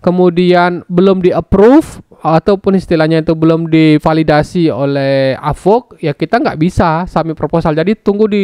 kemudian belum di approve ataupun istilahnya itu belum divalidasi oleh Avok, ya kita nggak bisa submit proposal. Jadi tunggu di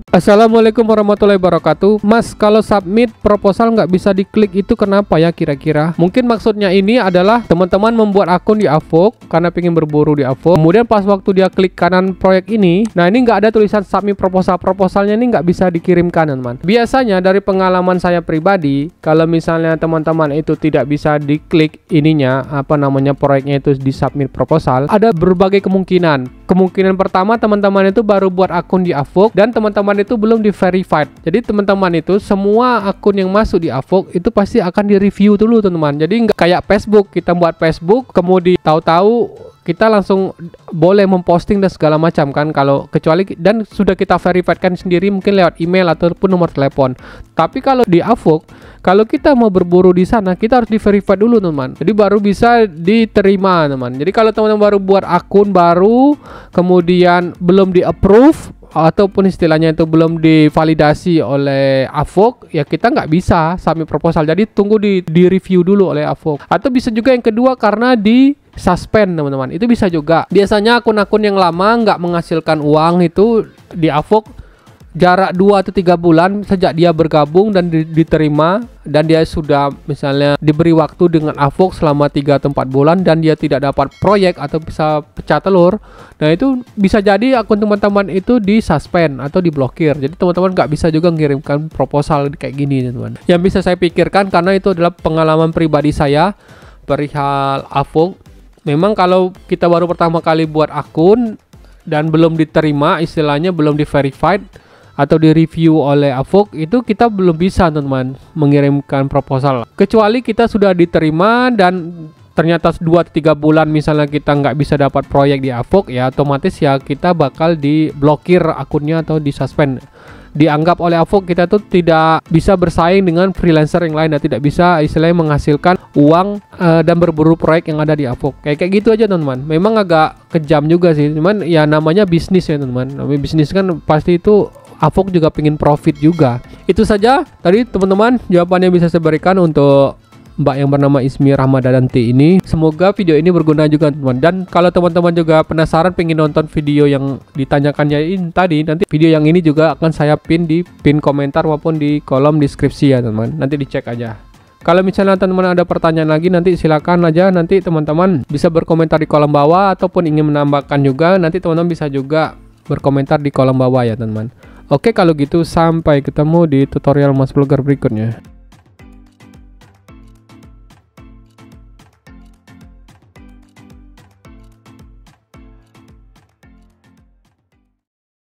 Assalamualaikum warahmatullahi wabarakatuh. Mas, kalau submit proposal nggak bisa diklik itu kenapa ya kira-kira? Mungkin maksudnya ini adalah teman-teman membuat akun di Avok karena pengen berburu di Avok. Kemudian pas waktu dia klik kanan proyek ini, nah ini nggak ada tulisan submit proposal. Proposalnya ini nggak bisa dikirimkan, teman. Biasanya dari pengalaman saya pribadi, kalau misalnya teman-teman itu tidak bisa diklik ininya, proyeknya itu di submit proposal, ada berbagai kemungkinan. Kemungkinan pertama, teman-teman itu baru buat akun di Avok dan teman-teman itu belum di verified. Jadi teman-teman itu semua akun yang masuk di Avok itu pasti akan di review dulu, teman-teman. Jadi nggak kayak Facebook, kita buat Facebook kemudian tahu-tahu kita langsung boleh memposting dan segala macam kan, kalau kecuali dan sudah kita verified kan sendiri mungkin lewat email ataupun nomor telepon. Tapi kalau di Avok, kalau kita mau berburu di sana kita harus di verified dulu, teman. Jadi baru bisa diterima, teman. Jadi kalau teman-teman baru buat akun baru kemudian belum di approve ataupun istilahnya itu belum divalidasi oleh Avok, ya kita nggak bisa submit proposal. Jadi tunggu di review dulu oleh Avok. Atau bisa juga yang kedua karena di suspend, teman-teman. Itu bisa juga. Biasanya akun-akun yang lama nggak menghasilkan uang itu di Avok jarak 2 atau 3 bulan sejak dia bergabung dan diterima, dan dia sudah misalnya diberi waktu dengan Avok selama 3 atau 4 bulan dan dia tidak dapat proyek atau bisa pecah telur. Nah itu bisa jadi akun teman-teman itu di suspend atau diblokir. Jadi teman-teman nggak bisa juga mengirimkan proposal kayak gini, teman-teman. Yang bisa saya pikirkan karena itu adalah pengalaman pribadi saya perihal Avok. Memang kalau kita baru pertama kali buat akun dan belum diterima, istilahnya belum di verified atau di review oleh Avok, itu kita belum bisa, teman-teman, mengirimkan proposal. Kecuali kita sudah diterima dan ternyata 2-3 bulan misalnya kita nggak bisa dapat proyek di Avok, ya otomatis ya kita bakal diblokir akunnya atau disuspend. Dianggap oleh Avok kita tuh tidak bisa bersaing dengan freelancer yang lain dan tidak bisa istilahnya menghasilkan uang dan berburu proyek yang ada di Avok. Kayak gitu aja, teman-teman. Memang agak kejam juga sih, cuman ya namanya bisnis ya, teman-teman. Namanya bisnis kan pasti itu Avok juga pengen profit juga. Itu saja tadi, teman-teman, jawabannya bisa saya berikan untuk Mbak yang bernama Ismi Rahmadadanti ini. Semoga video ini berguna juga, teman-teman. Dan kalau teman-teman juga penasaran pengen nonton video yang ditanyakannya ini tadi, nanti video yang ini juga akan saya pin di pin komentar maupun di kolom deskripsi ya, teman-teman. Nanti dicek aja. Kalau misalnya teman-teman ada pertanyaan lagi, nanti silakan aja, nanti teman-teman bisa berkomentar di kolom bawah ataupun ingin menambahkan juga, nanti teman-teman bisa juga berkomentar di kolom bawah ya, teman-teman. Oke, kalau gitu sampai ketemu di tutorial Mas Vlogger berikutnya.